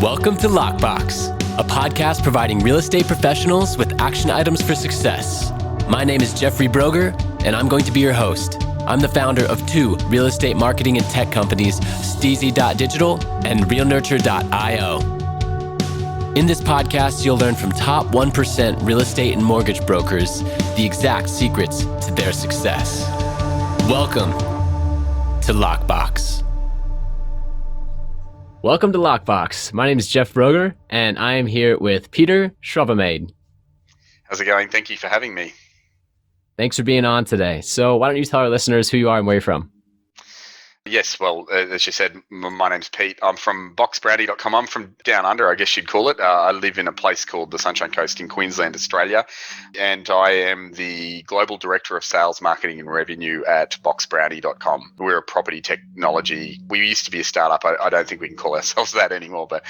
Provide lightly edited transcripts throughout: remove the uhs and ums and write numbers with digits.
Welcome to Lockbox, a podcast providing real estate professionals with action items for success. My name is Jeffrey Brogger, and I'm going to be your host. I'm the founder of two real estate marketing and tech companies, STEEZY.Digital and realnurture.io. In this podcast, you'll learn from top 1% real estate and mortgage brokers the exact secrets to their success. Welcome to Lockbox. Welcome to Lockbox. My name is Jeff Brogger, and I am here with Peter Schravemade. How's it going? Thank you for having me. Thanks for being on today. So why don't you tell our listeners who you are and where you're from? Yes, well, as you said, my name's Pete. I'm from boxbrownie.com. I'm from down under, I guess you'd call it. I live in a place called the Sunshine Coast in Queensland, Australia, and I am the Global Director of Sales, Marketing and Revenue at boxbrownie.com. We're a property technology. We used to be a startup. I don't think we can call ourselves that anymore, but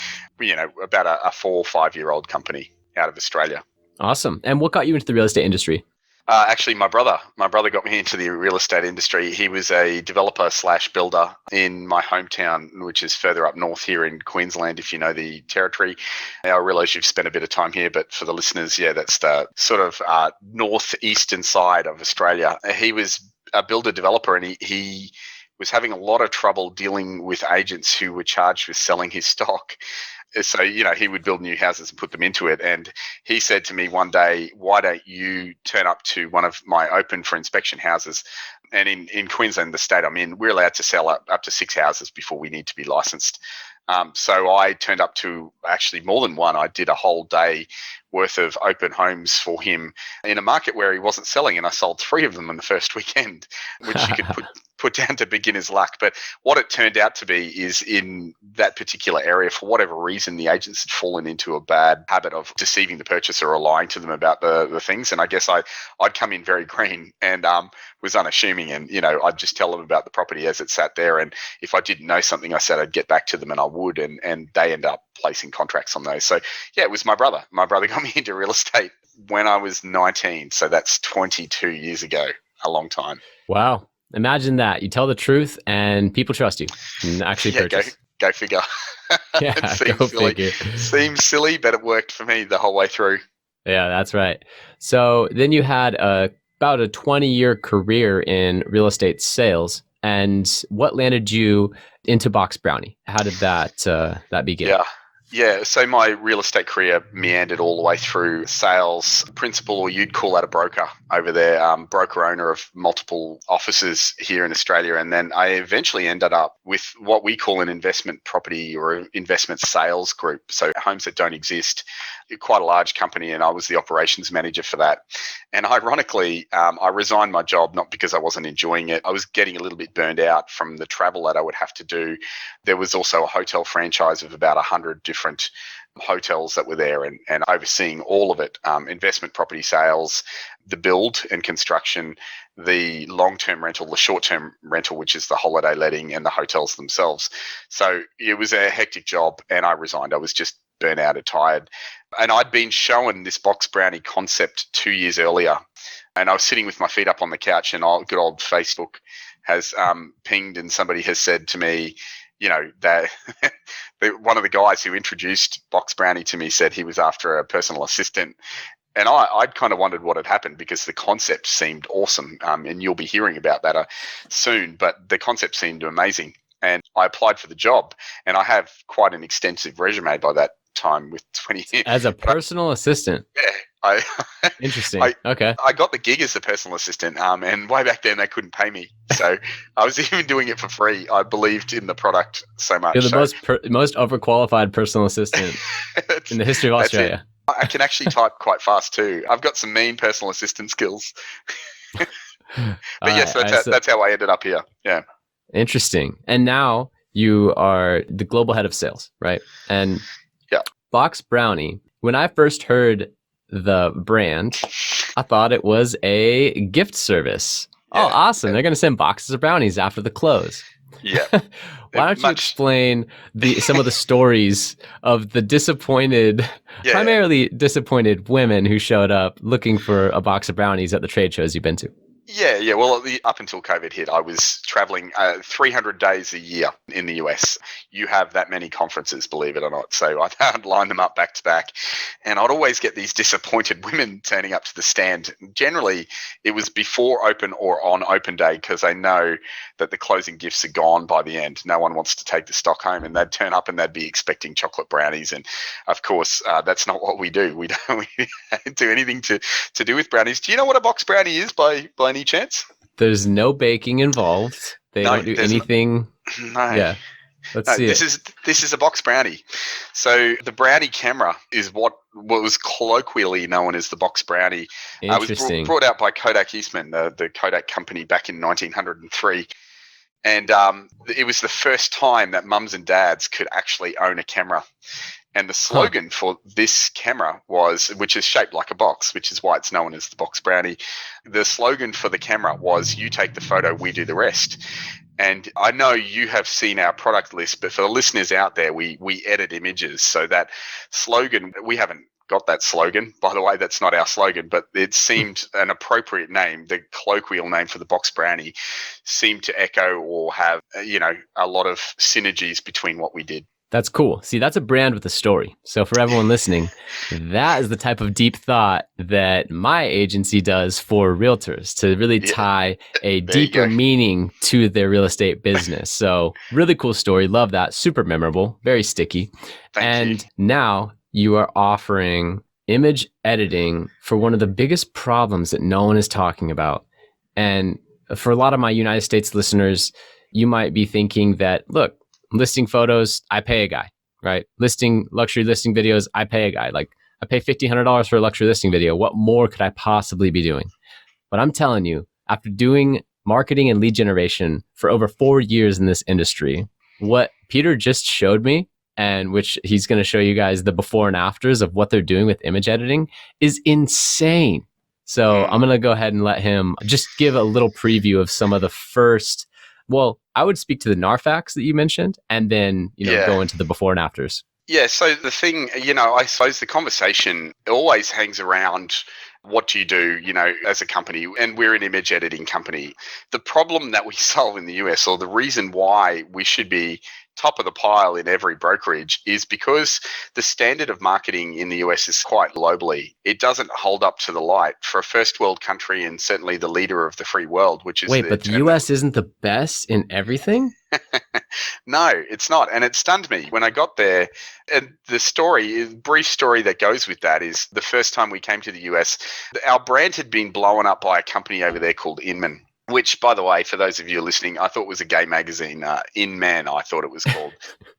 about a 4 or 5 year old company out of Australia. Awesome. And what got you into the real estate industry? Actually, my brother got me into the real estate industry. He was a developer / builder in my hometown, which is further up north here in Queensland, if you know the territory. I realise you've spent a bit of time here, but for the listeners, that's the sort of northeastern side of Australia. He was a builder developer, and he was having a lot of trouble dealing with agents who were charged with selling his stock. So, he would build new houses and put them into it. And he said to me one day, why don't you turn up to one of my open for inspection houses? And in Queensland, the state I'm in, we're allowed to sell up to 6 houses before we need to be licensed. So I turned up to actually more than one. I did a whole day worth of open homes for him in a market where he wasn't selling. And I sold 3 of them in the first weekend, which you could put down to beginner's luck. But what it turned out to be is in that particular area, for whatever reason, the agents had fallen into a bad habit of deceiving the purchaser or lying to them about the things. And I guess I'd come in very green and was unassuming. And, I'd just tell them about the property as it sat there. And if I didn't know something, I said I'd get back to them, and I would. And they end up placing contracts on those. So, it was my brother. My brother got me into real estate when I was 19. So that's 22 years ago, a long time. Wow. Imagine that. You tell the truth and people trust you and actually purchase. Go figure. Yeah, go figure. Seems silly, but it worked for me the whole way through. Yeah, that's right. So then you had about a 20-year career in real estate sales. And what landed you into Box Brownie? How did that begin? Yeah, so my real estate career meandered all the way through sales principal, or you'd call that a broker over there, broker owner of multiple offices here in Australia. And then I eventually ended up with what we call an investment property or investment sales group. So homes that don't exist, quite a large company, and I was the operations manager for that. And ironically, I resigned my job, not because I wasn't enjoying it. I was getting a little bit burned out from the travel that I would have to do. There was also a hotel franchise of about 100 different hotels that were there, and overseeing all of it, investment property sales, the build and construction, the long-term rental, the short-term rental, which is the holiday letting, and the hotels themselves. So it was a hectic job, and I resigned. I was just burnt out and tired. And I'd been shown this Box Brownie concept 2 years earlier, and I was sitting with my feet up on the couch, and good old Facebook has pinged, and somebody has said to me, that one of the guys who introduced Box Brownie to me said he was after a personal assistant. And I'd kind of wondered what had happened, because the concept seemed awesome. And you'll be hearing about that soon, but the concept seemed amazing. And I applied for the job, and I have quite an extensive resume by that time with 20 years. As a personal assistant? Yeah. Interesting. Okay. I got the gig as a personal assistant, and way back then they couldn't pay me, so I was even doing it for free. I believed in the product so much. You're the most overqualified personal assistant in the history of Australia. I can actually type quite fast too. I've got some mean personal assistant skills. But yes, that's how I ended up here. Yeah. Interesting. And now you are the global head of sales, right? And Box Brownie. When I first heard the brand, I thought it was a gift service. Oh, awesome. They're going to send boxes of brownies after the close. Yeah. Why don't you explain some of the stories of the primarily disappointed women who showed up looking for a box of brownies at the trade shows you've been to? Yeah. Well, up until COVID hit, I was traveling 300 days a year in the US. You have that many conferences, believe it or not. So I'd line them up back to back. And I'd always get these disappointed women turning up to the stand. Generally, it was before open or on open day because they know that the closing gifts are gone by the end. No one wants to take the stock home. And they'd turn up and they'd be expecting chocolate brownies. And of course, that's not what we do. We don't do anything to do with brownies. Do you know what a box brownie is by any chance? There's no baking involved. They No, don't do there's anything. no. Yeah. Let's No, see this it. is a box brownie. So the brownie camera is what was colloquially known as the box brownie. It was Interesting. brought out by Kodak Eastman, the Kodak company, back in 1903. And it was the first time that mums and dads could actually own a camera. And the slogan for this camera was, which is shaped like a box, which is why it's known as the box brownie. The slogan for the camera was, "You take the photo, we do the rest." And I know you have seen our product list, but for the listeners out there, we edit images. So that slogan, we haven't got that slogan. By the way, that's not our slogan, but it seemed an appropriate name. The colloquial name for the box brownie seemed to echo or have, a lot of synergies between what we did. That's cool. See, that's a brand with a story. So for everyone listening, that is the type of deep thought that my agency does for realtors to really tie a deeper meaning to their real estate business. So really cool story. Love that. Super memorable. Very sticky. Thank you. Now you are offering image editing for one of the biggest problems that no one is talking about. And for a lot of my United States listeners, you might be thinking that, look, listing photos, I pay a guy, right? Luxury listing videos, I pay a guy. Like, I pay $1,500 for a luxury listing video. What more could I possibly be doing? But I'm telling you, after doing marketing and lead generation for over 4 years in this industry, what Peter just showed me, and which he's going to show you guys the before and afters of what they're doing with image editing, is insane. So I'm going to go ahead and let him just give a little preview of some of the first. Well, I would speak to the Narfax that you mentioned, and then go into the before and afters. Yeah. So the thing, I suppose the conversation always hangs around, what do you do, as a company? And we're an image editing company. The problem that we solve in the US, or the reason why we should be top of the pile in every brokerage, is because the standard of marketing in the US is quite globally. It doesn't hold up to the light for a first world country, and certainly the leader of the free world, which is but the US isn't the best in everything? No, it's not. And it stunned me when I got there. And the brief story that goes with that is the first time we came to the US, our brand had been blown up by a company over there called Inman, which, by the way, for those of you listening, I thought was a gay magazine. In Man, I thought it was called.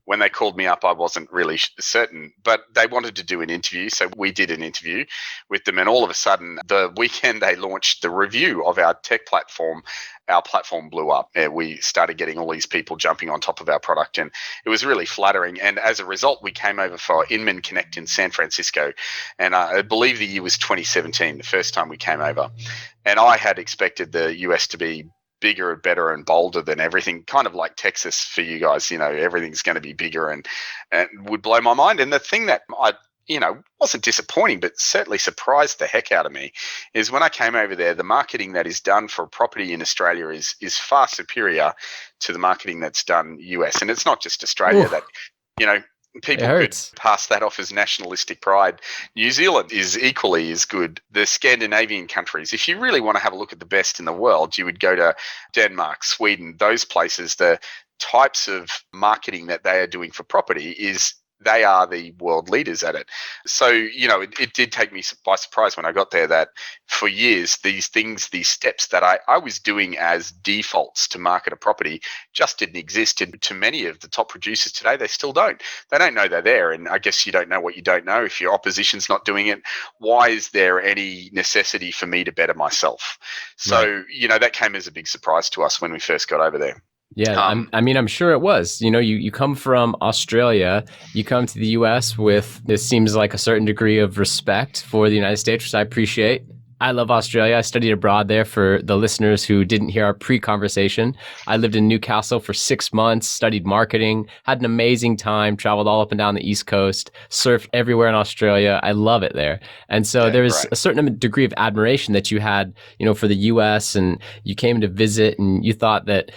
When they called me up, I wasn't really certain, but they wanted to do an interview. So we did an interview with them. And all of a sudden, the weekend they launched the review of our tech platform, our platform blew up. We started getting all these people jumping on top of our product, and it was really flattering. And as a result, we came over for Inman Connect in San Francisco. And I believe the year was 2017, the first time we came over. And I had expected the US to be bigger and better and bolder than everything, kind of like Texas for you guys. Everything's going to be bigger and would blow my mind. And the thing that I wasn't disappointing, but certainly surprised the heck out of me, is when I came over there, the marketing that is done for property in Australia is far superior to the marketing that's done US. And it's not just Australia. That, people could pass that off as nationalistic pride. New Zealand is equally as good. The Scandinavian countries, if you really want to have a look at the best in the world, you would go to Denmark, Sweden, those places. The types of marketing that they are doing for property they are the world leaders at it. So, it did take me by surprise when I got there that for years, these steps that I was doing as defaults to market a property just didn't exist. And to many of the top producers today, they still don't. They don't know they're there. And I guess you don't know what you don't know. If your opposition's not doing it, why is there any necessity for me to better myself? So, that came as a big surprise to us when we first got over there. Yeah, I'm sure it was. You come from Australia, you come to the US with, it seems like, a certain degree of respect for the United States, which I appreciate. I love Australia. I studied abroad there for the listeners who didn't hear our pre-conversation. I lived in Newcastle for 6 months, studied marketing, had an amazing time, traveled all up and down the East Coast, surfed everywhere in Australia. I love it there. And so Yeah, there was great. a certain degree of admiration that you had, for the US, and you came to visit and you thought that,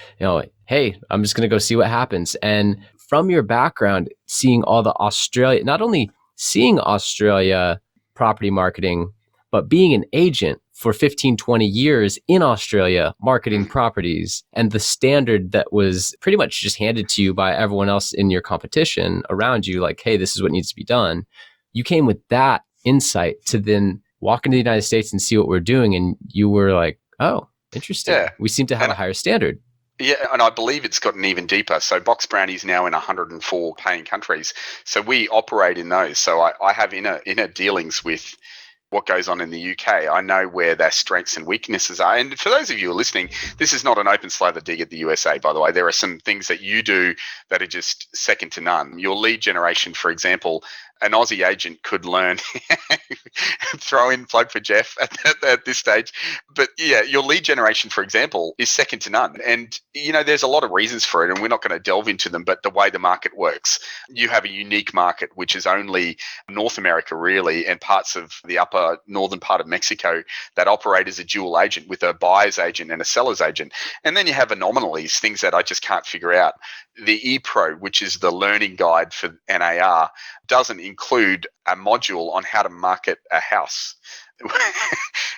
hey, I'm just going to go see what happens. And from your background, seeing all the Australia, not only seeing Australia property marketing, but being an agent for 15, 20 years in Australia, marketing properties, and the standard that was pretty much just handed to you by everyone else in your competition around you, like, hey, this is what needs to be done. You came with that insight to then walk into the United States and see what we're doing. And you were like, oh, interesting. Yeah. We seem to have And a higher standard. Yeah, and I believe it's gotten even deeper. So Box Brownie is now in 104 paying countries. So we operate in those. So I have inner dealings with what goes on in the UK. I know where their strengths and weaknesses are. And for those of you who are listening, this is not an open slather dig at the USA, by the way. There are some things that you do that are just second to none. Your lead generation, for example, an Aussie agent could learn, throw in plug for Jeff at this stage. But yeah, your lead generation, for example, is second to none. And, there's a lot of reasons for it, and we're not going to delve into them, but the way the market works, you have a unique market, which is only North America, really, and parts of the upper northern part of Mexico that operate as a dual agent with a buyer's agent and a seller's agent. And then you have anomalies, things that I just can't figure out. The ePro, which is the learning guide for NAR, doesn't include a module on how to market a house.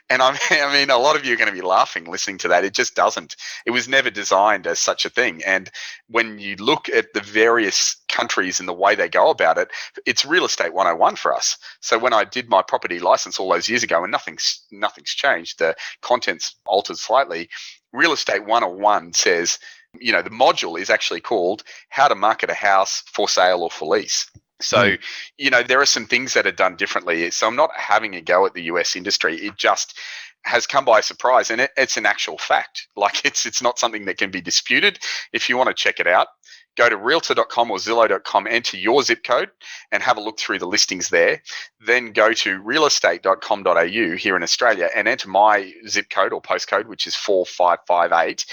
And I mean, a lot of you are going to be laughing listening to that. It just doesn't. It was never designed as such a thing. And when you look at the various countries and the way they go about it, it's real estate 101 for us. So when I did my property license all those years ago, and nothing's changed, the content's altered slightly. Real estate 101 says, the module is actually called How to Market a House for Sale or for Lease. So, there are some things that are done differently. So I'm not having a go at the US industry. It just has come by surprise, and it's an actual fact. Like it's not something that can be disputed. If you want to check it out, go to realtor.com or Zillow.com, enter your zip code and have a look through the listings there. Then go to realestate.com.au here in Australia and enter my zip code or postcode, which is 4558.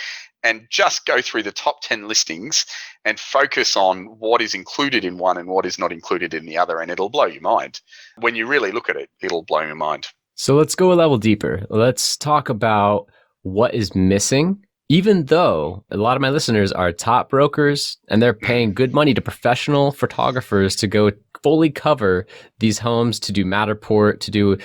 And just go through the top 10 listings and focus on what is included in one and what is not included in the other. And it'll blow your mind. When you really look at it, it'll blow your mind. So let's go a level deeper. Let's talk about what is missing. Even though a lot of my listeners are top brokers and they're paying good money to professional photographers to go fully cover these homes, to do Matterport, to do,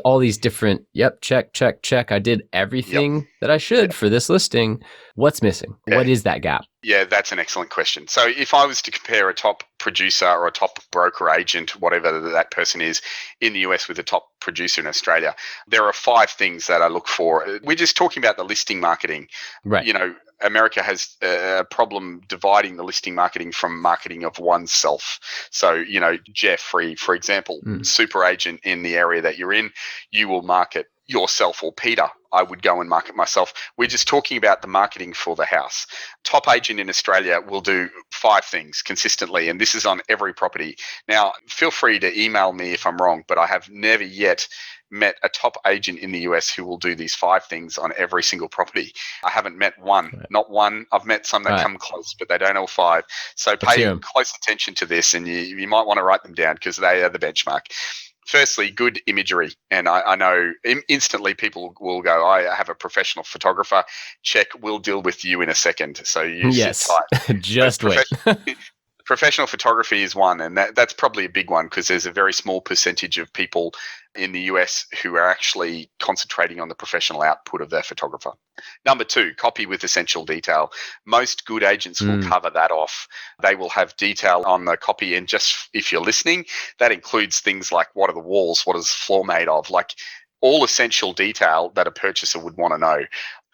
all these different, check. I did everything that I should for this listing. What's missing? Yeah. What is that gap? Yeah, that's an excellent question. So if I was to compare a top producer or a top broker agent, whatever that person is in the US with a top producer in Australia, there are 5 things that I look for. We're just talking about the listing marketing. Right. America has a problem dividing the listing marketing from marketing of oneself. So, Jeffrey, for example, super agent in the area that you're in, you will market yourself, or Peter, I would go and market myself. We're just talking about the marketing for the house. Top agent in Australia will do 5 things consistently, and this is on every property. Now, feel free to email me if I'm wrong, but I have never yet met a top agent in the US who will do these 5 things on every single property. I haven't met one, not one. I've met some that come close, but they don't all 5. So pay close attention to this, and you might want to write them down because they are the benchmark. Firstly, good imagery. And I know instantly people will go, I have a professional photographer. Check, we'll deal with you in a second. So you sit tight. Just wait. Professional photography is one, and that's probably a big one because there's a very small percentage of people in the US who are actually concentrating on the professional output of their photographer. Number 2, copy with essential detail. Most good agents will cover that off. They will have detail on the copy, and just if you're listening, that includes things like what are the walls, what is the floor made of, like all essential detail that a purchaser would want to know.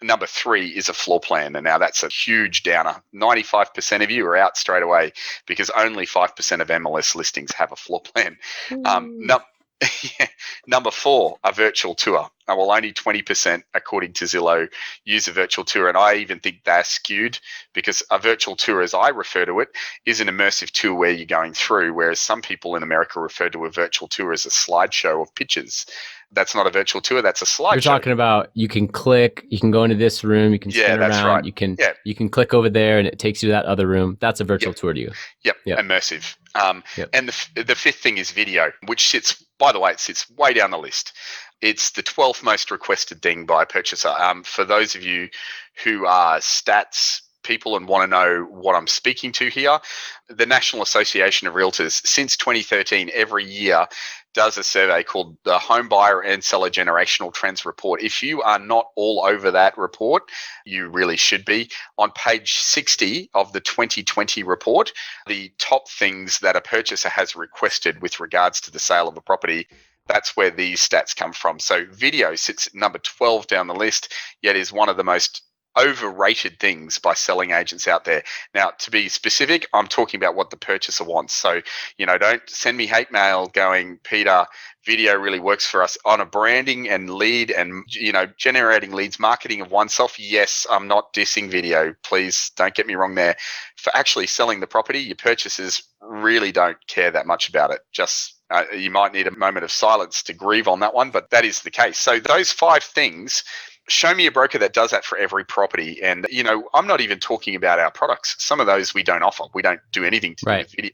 Number 3 is a floor plan. And now that's a huge downer. 95% of you are out straight away because only 5% of MLS listings have a floor plan. Number 4, a virtual tour. Well, only 20%, according to Zillow, use a virtual tour. And I even think they're skewed because a virtual tour, as I refer to it, is an immersive tour where you're going through, whereas some people in America refer to a virtual tour as a slideshow of pictures. That's not a virtual tour. That's a You're slideshow. talking about you can click, you can go into this room, you can spin that's around, right. you can click over there and it takes you to that other room. That's a virtual Yep. tour to you. Yep. Immersive. And the fifth thing is video, which sits, by the way, it sits way down the list. It's the 12th most requested thing by a purchaser. For those of you who are stats people and want to know what I'm speaking to here, the National Association of Realtors, since 2013, every year does a survey called the Home Buyer and Seller Generational Trends Report. If you are not all over that report, you really should be. On page 60 of the 2020 report, the top things that a purchaser has requested with regards to the sale of a property, that's where these stats come from. So video sits at number 12 down the list, yet is one of the most overrated things by selling agents out there. Now, to be specific, I'm talking about what the purchaser wants. So, don't send me hate mail going, Peter, video really works for us on a branding and lead and, generating leads, marketing of oneself. Yes, I'm not dissing video. Please don't get me wrong there. For actually selling the property, your purchasers really don't care that much about it. Just you might need a moment of silence to grieve on that one, but that is the case. So those 5 things, show me a broker that does that for every property. And, I'm not even talking about our products. Some of those we don't offer. We don't do anything to do with video.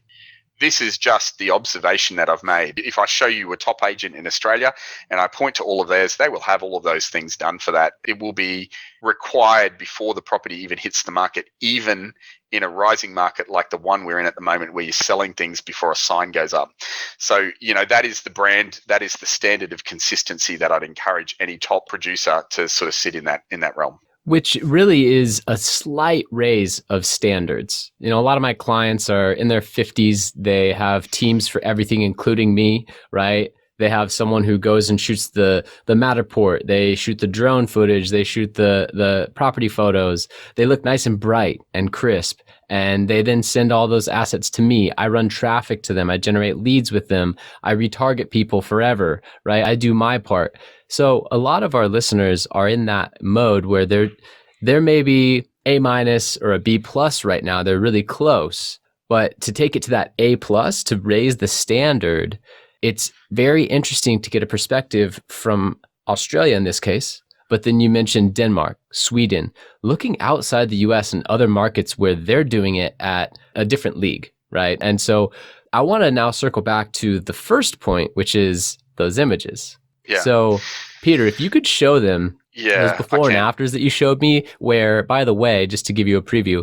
This is just the observation that I've made. If I show you a top agent in Australia and I point to all of theirs, they will have all of those things done for that. It will be required before the property even hits the market, even in a rising market like the one we're in at the moment, where you're selling things before a sign goes up. So, that is the brand, that is the standard of consistency that I'd encourage any top producer to sort of sit in that realm. Which really is a slight raise of standards. A lot of my clients are in their 50s. They have teams for everything, including me, right? They have someone who goes and shoots the Matterport. They shoot the drone footage. They shoot the property photos. They look nice and bright and crisp. And they then send all those assets to me. I run traffic to them. I generate leads with them. I retarget people forever, right? I do my part. So a lot of our listeners are in that mode where they're maybe A- or a B+ right now. They're really close. But to take it to that A+, to raise the standard, it's very interesting to get a perspective from Australia in this case. But then you mentioned Denmark, Sweden, looking outside the US and other markets where they're doing it at a different league, right? And so I want to now circle back to the first point, which is those images. Yeah. So, Peter, if you could show them those before and afters that you showed me, where, by the way, just to give you a preview,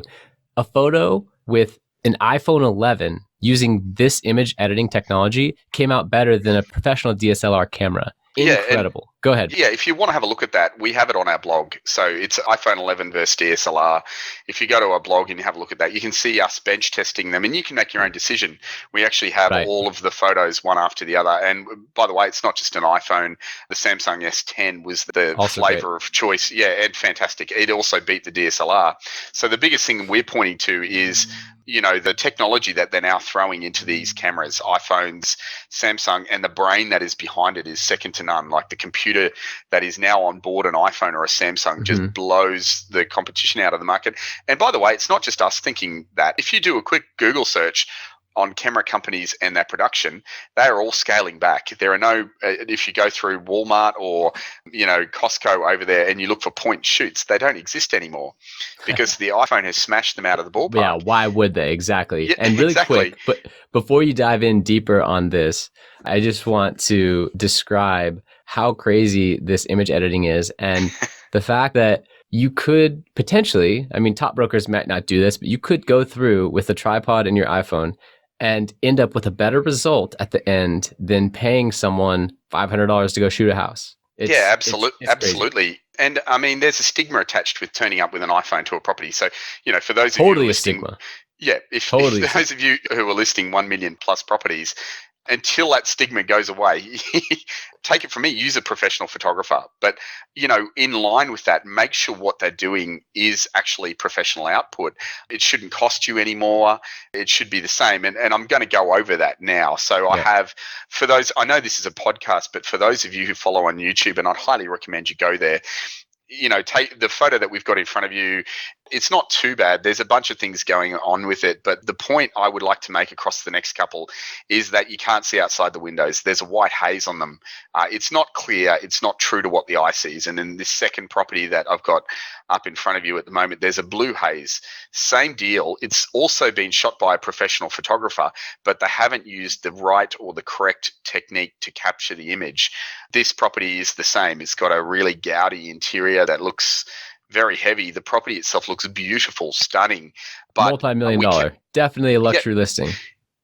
a photo with an iPhone 11 using this image editing technology came out better than a professional DSLR camera. Incredible. Go ahead. Yeah, if you want to have a look at that, we have it on our blog. So it's iPhone 11 versus DSLR. If you go to our blog and you have a look at that, you can see us bench testing them and you can make your own decision. We actually have all of the photos one after the other. And by the way, it's not just an iPhone. The Samsung S10 was the flavor of choice. Yeah, and fantastic. It also beat the DSLR. So the biggest thing we're pointing to is the technology that they're now throwing into these cameras, iPhones, Samsung, and the brain that is behind it is second to none. Like the computer that is now on board an iPhone or a Samsung just blows the competition out of the market. And by the way, it's not just us thinking that. If you do a quick Google search on camera companies and their production, they are all scaling back. There are no, if you go through Walmart or, Costco over there and you look for point shoots, they don't exist anymore because the iPhone has smashed them out of the ballpark. Yeah, why would they? Exactly. Yeah, and really quick, but before you dive in deeper on this, I just want to describe how crazy this image editing is and the fact that you could potentially, top brokers might not do this, but you could go through with a tripod in your iPhone and end up with a better result at the end than paying someone $500 to go shoot a house. Absolutely. And there's a stigma attached with turning up with an iPhone to a property. So, for those of you totally a stigma. Yeah, if those of you who are listing 1 million plus properties, until that stigma goes away, take it from me, use a professional photographer. But, in line with that, make sure what they're doing is actually professional output. It shouldn't cost you anymore. It should be the same. And I'm going to go over that now. So I have, for those, I know this is a podcast, but for those of you who follow on YouTube, and I'd highly recommend you go there, take the photo that we've got in front of you. It's not too bad. There's a bunch of things going on with it, but the point I would like to make across the next couple is that you can't see outside the windows. There's a white haze on them. It's not clear. It's not true to what the eye sees. And in this second property that I've got up in front of you at the moment, there's a blue haze. Same deal. It's also been shot by a professional photographer, but they haven't used the right or the correct technique to capture the image. This property is the same. It's got a really gaudy interior that looks very heavy. The property itself looks beautiful, stunning. But multi-million dollar. Definitely a luxury listing.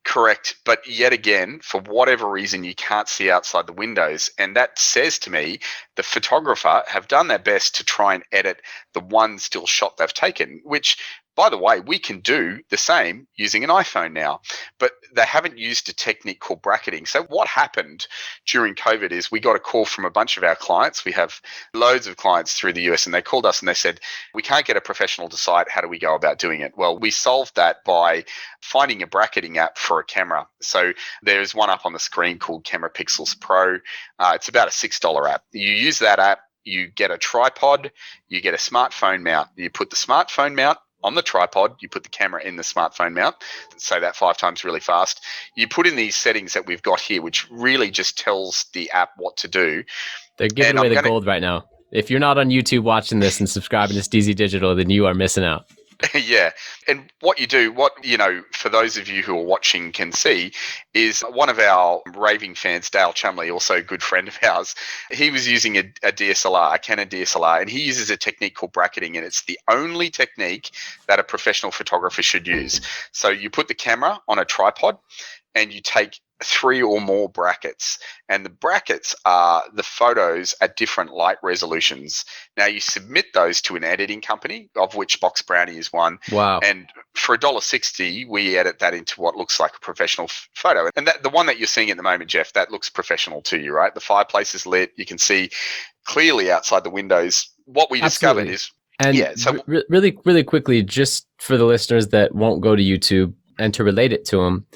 Correct. But yet again, for whatever reason, you can't see outside the windows. And that says to me, the photographer have done their best to try and edit the one still shot they've taken, which, by the way, we can do the same using an iPhone now, but they haven't used a technique called bracketing. So what happened during COVID is we got a call from a bunch of our clients. We have loads of clients through the US, and they called us and they said, we can't get a professional to site. How do we go about doing it? Well, we solved that by finding a bracketing app for a camera. So there's one up on the screen called Camera Pixels Pro. It's about a $6 app. You use that app, you get a tripod, you get a smartphone mount. You put the smartphone mount on the tripod, you put the camera in the smartphone mount, say that 5 times really fast. You put in these settings that we've got here, which really just tells the app what to do. They're giving away the gold right now. If you're not on YouTube watching this and subscribing to STEEZY.Digital, then you are missing out. Yeah. And what you do, for those of you who are watching can see, is one of our raving fans, Dale Chumley, also a good friend of ours, he was using a DSLR, a Canon DSLR, and he uses a technique called bracketing, and it's the only technique that a professional photographer should use. So you put the camera on a tripod and you take 3 or more brackets, and the brackets are the photos at different light resolutions. Now you submit those to an editing company, of which Box Brownie is one. Wow. And for $1.60, we edit that into what looks like a professional photo. And that, the one that you're seeing at the moment, Jeff, that looks professional to you, right? The fireplace is lit. You can see clearly outside the windows. What we discovered is, really, really quickly, just for the listeners that won't go to YouTube and to relate it to them,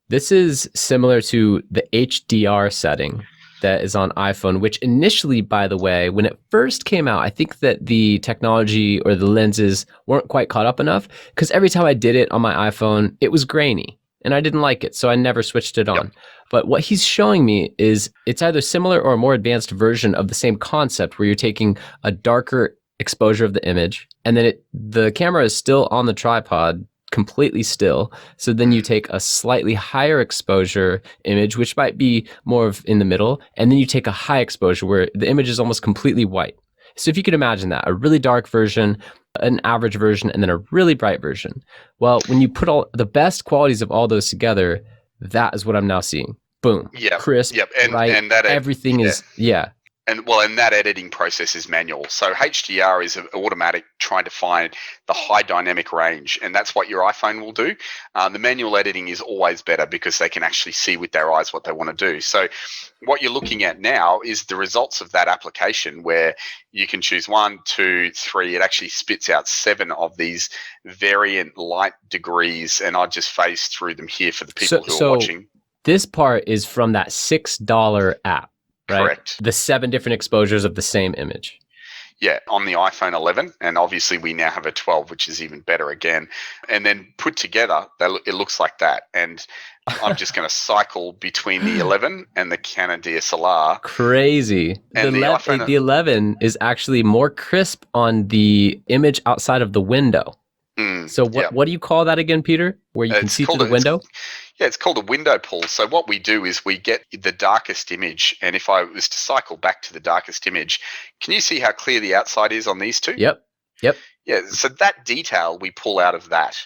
this is similar to the HDR setting that is on iPhone, which initially, by the way, when it first came out, I think that the technology or the lenses weren't quite caught up enough, because every time I did it on my iPhone, it was grainy and I didn't like it. So I never switched it on. Yep. But what he's showing me is it's either similar or a more advanced version of the same concept, where you're taking a darker exposure of the image, and then the camera is still on the tripod, completely still. So then you take a slightly higher exposure image, which might be more of in the middle, and then you take a high exposure where the image is almost completely white. So if you could imagine that, a really dark version, an average version, and then a really bright version. Well, when you put all the best qualities of all those together, that is what I'm now seeing. Boom. Yep. Crisp, bright, and that everything is, And that editing process is manual. So HDR is automatic, trying to find the high dynamic range, and that's what your iPhone will do. The manual editing is always better because they can actually see with their eyes what they want to do. So what you're looking at now is the results of that application, where you can choose 1, 2, 3. It actually spits out 7 of these variant light degrees, and I just phase through them here for the people who are watching. This part is from that $6 app. Right? Correct. The 7 different exposures of the same image. Yeah, on the iPhone 11, and obviously we now have a 12, which is even better again. And then put together, it looks like that. And I'm just going to cycle between the 11 and the Canon DSLR. Crazy. And the 11 is actually more crisp on the image outside of the window. So what do you call that again, Peter? Where you can see through the window? It's called a window pull. So what we do is we get the darkest image, and if I was to cycle back to the darkest image, can you see how clear the outside is on these two? Yep. Yeah, so that detail we pull out of that.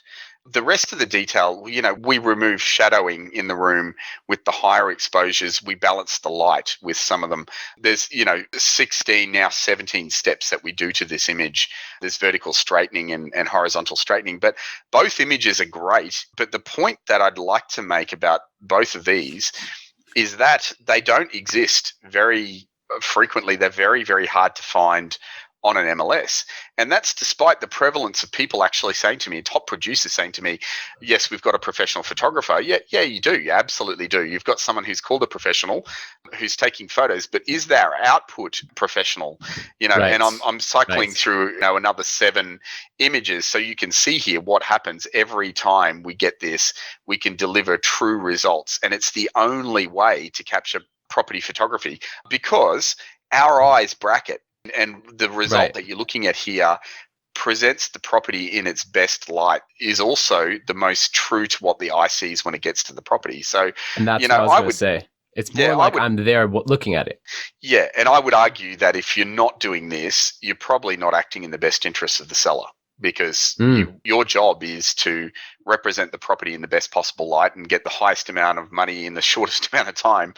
The rest of the detail, we remove shadowing in the room with the higher exposures. We balance the light with some of them. There's, 16, now 17 steps that we do to this image. There's vertical straightening and horizontal straightening, but both images are great. But the point that I'd like to make about both of these is that they don't exist very frequently. They're very, very hard to find on an MLS. And that's despite the prevalence of people actually saying to me, top producers saying to me, yes, we've got a professional photographer. Yeah, you do. You absolutely do. You've got someone who's called a professional who's taking photos, but is their output professional? Right. And I'm cycling Right. through another 7 images. So you can see here what happens every time we get this. We can deliver true results. And it's the only way to capture property photography because our eyes bracket. And the result Right. that you're looking at here presents the property in its best light, is also the most true to what the eye sees when it gets to the property. So, And that's what I was I going to would, say. It's yeah, more I like would, I'm there looking at it. yeah, and I would argue that if you're not doing this, you're probably not acting in the best interests of the seller because your job is to represent the property in the best possible light and get the highest amount of money in the shortest amount of time.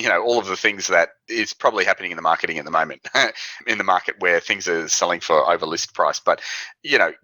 All of the things that is probably happening in the marketing at the moment, in the market where things are selling for over list price. But,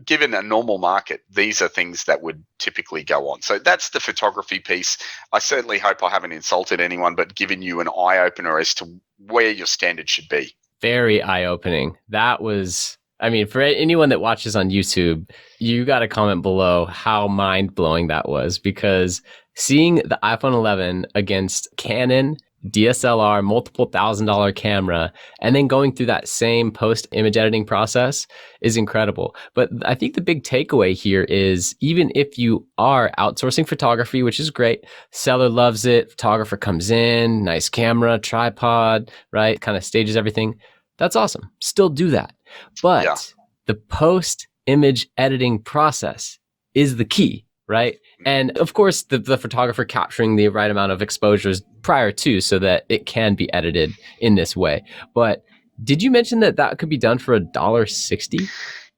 given a normal market, these are things that would typically go on. So that's the photography piece. I certainly hope I haven't insulted anyone, but given you an eye opener as to where your standard should be. Very eye-opening. That was, I mean, for anyone that watches on YouTube, you got to comment below how mind-blowing that was, because seeing the iPhone 11 against Canon DSLR, multiple $1,000 camera, and then going through that same post-image editing process is incredible. But I think the big takeaway here is even if you are outsourcing photography, which is great, seller loves it, photographer comes in, nice camera, tripod, right? Kind of stages everything. That's awesome. Still do that. But the post-image editing process is the key, right? And of course, the photographer capturing the right amount of exposures prior to so that it can be edited in this way. But did you mention that could be done for $1.60?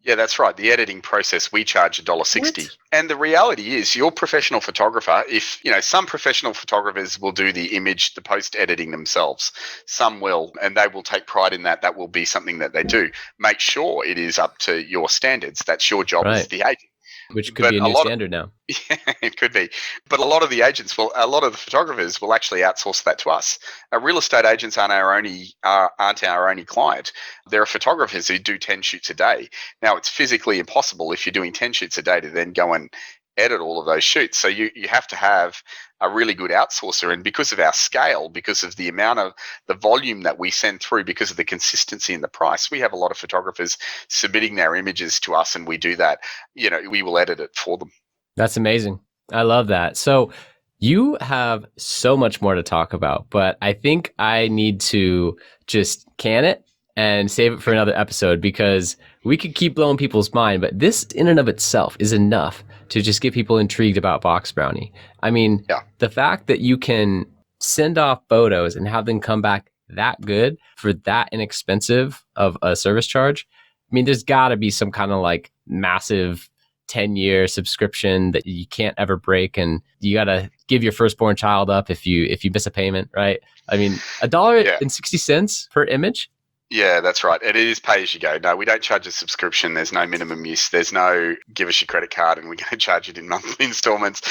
Yeah, that's right. The editing process, we charge $1.60. What? And the reality is your professional photographer, if, some professional photographers will do the image, the post editing themselves. Some will, and they will take pride in that. That will be something that they do. Make sure it is up to your standards. That's your job as the agent. Which could be a new standard now. Yeah, it could be. But a lot of the photographers will actually outsource that to us. Real estate agents aren't our only client. There are photographers who do 10 shoots a day. Now, it's physically impossible if you're doing 10 shoots a day to then go and edit all of those shoots. So you have to have a really good outsourcer. And because of our scale, because of the amount of the volume that we send through, because of the consistency in the price, we have a lot of photographers submitting their images to us, and we do that. We will edit it for them. That's amazing. I love that. So you have so much more to talk about, but I think I need to just can it and save it for another episode, because we could keep blowing people's mind, but this in and of itself is enough to just get people intrigued about Box Brownie. I mean, the fact that you can send off photos and have them come back that good for that inexpensive of a service charge, I mean, there's got to be some kind of like massive 10-year subscription that you can't ever break, and you got to give your firstborn child up if you miss a payment, right? I mean, $1.60 per image. Yeah, that's right. And it is pay as you go. No, we don't charge a subscription. There's no minimum use. There's no give us your credit card and we're going to charge it in monthly installments.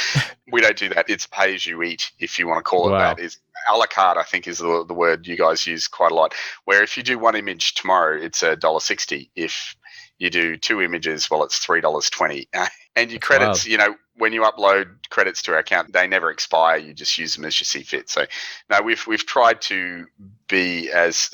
We don't do that. It's pay as you eat, if you want to call it that. Is a la carte, I think, is the word you guys use quite a lot. Where if you do one image tomorrow, it's $1.60. If you do 2 images, well, it's $3.20. And your credits, when you upload credits to our account, they never expire. You just use them as you see fit. So, no, we've tried to be as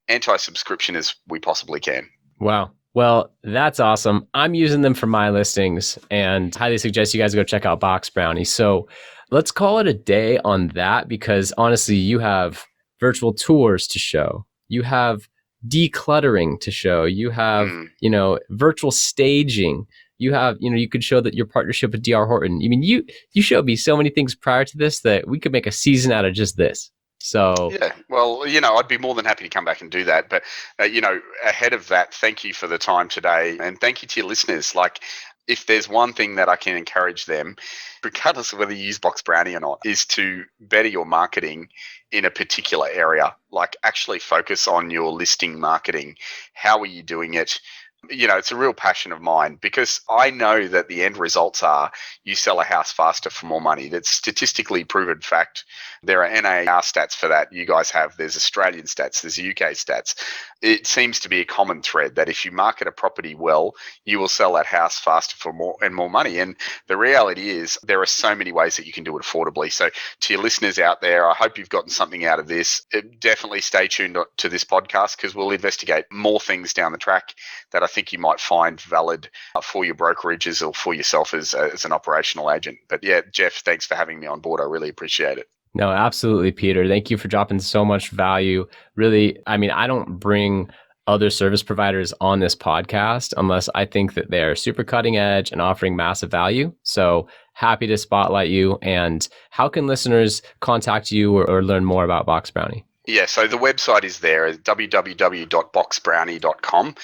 anti-subscription as we possibly can. Wow. Well, that's awesome. I'm using them for my listings and highly suggest you guys go check out Box Brownie. So let's call it a day on that, because honestly, you have virtual tours to show. You have decluttering to show. You have, virtual staging. You have, you could show that your partnership with DR Horton. I mean, you showed me so many things prior to this that we could make a season out of just this. So yeah, well, I'd be more than happy to come back and do that. But, ahead of that, thank you for the time today. And thank you to your listeners. Like, if there's one thing that I can encourage them, regardless of whether you use Box Brownie or not, is to better your marketing in a particular area. Like, actually focus on your listing marketing. How are you doing it? It's a real passion of mine because I know that the end results are you sell a house faster for more money. That's statistically proven fact. There are NAR stats for that. You guys have, there's Australian stats, there's UK stats. It seems to be a common thread that if you market a property well, you will sell that house faster for more money. And the reality is there are so many ways that you can do it affordably. So to your listeners out there, I hope you've gotten something out of this. Definitely stay tuned to this podcast because we'll investigate more things down the track that I think you might find valid for your brokerages or for yourself as an operational agent. But yeah, Jeff, thanks for having me on board. I really appreciate it. No, absolutely, Peter. Thank you for dropping so much value. Really, I mean, I don't bring other service providers on this podcast unless I think that they're super cutting edge and offering massive value. So happy to spotlight you. And how can listeners contact you or learn more about Box Brownie? Yeah, so the website is there, www.boxbrownie.com.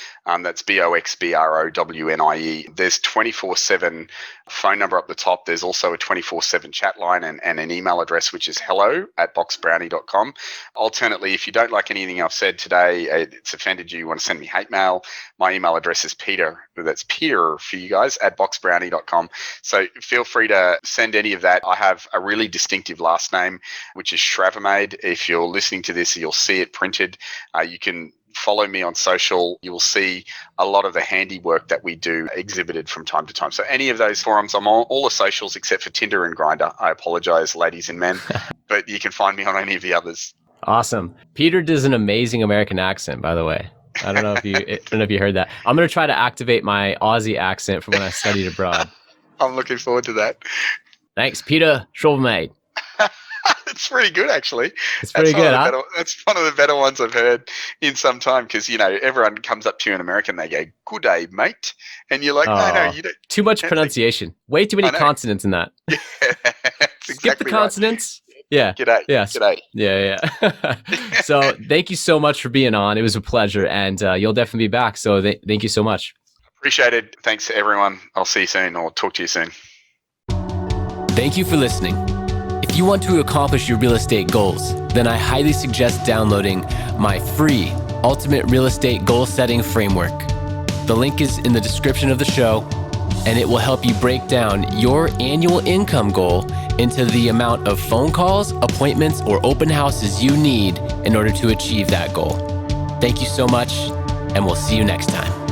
That's BOXBROWNIE. There's 24/7 phone number up the top. There's also a 24/7 chat line and an email address, which is hello@boxbrownie.com. Alternately, if you don't like anything I've said today, it's offended you want to send me hate mail, my email address is Peter. That's Peter for you guys at boxbrownie.com. So feel free to send any of that. I have a really distinctive last name, which is Schravemade. If you're listening to this, you'll see it printed. You can follow me on social. You will see a lot of the handiwork that we do exhibited from time to time. So any of those forums, I'm on all the socials except for Tinder and Grindr. I apologize, ladies and men, but you can find me on any of the others. Awesome. Peter does an amazing American accent, by the way. I don't know if you heard that. I'm going to try to activate my Aussie accent from when I studied abroad. I'm looking forward to that. Thanks, Peter Schravemade. It's pretty good, actually. It's pretty good, huh? That's one of the better ones I've heard in some time because, everyone comes up to you in America and they go, "Good day, mate." And you're like, no, you don't. Too much pronunciation. Way too many consonants in that. Yeah, skip the consonants. Right. Yeah. G'day. Yes. G'day. Yeah. So thank you so much for being on. It was a pleasure. And you'll definitely be back. So thank you so much. Appreciate it. Thanks to everyone. I'll see you soon or talk to you soon. Thank you for listening. If you want to accomplish your real estate goals, then I highly suggest downloading my free Ultimate Real Estate Goal Setting Framework. The link is in the description of the show, and it will help you break down your annual income goal into the amount of phone calls, appointments, or open houses you need in order to achieve that goal. Thank you so much, and we'll see you next time.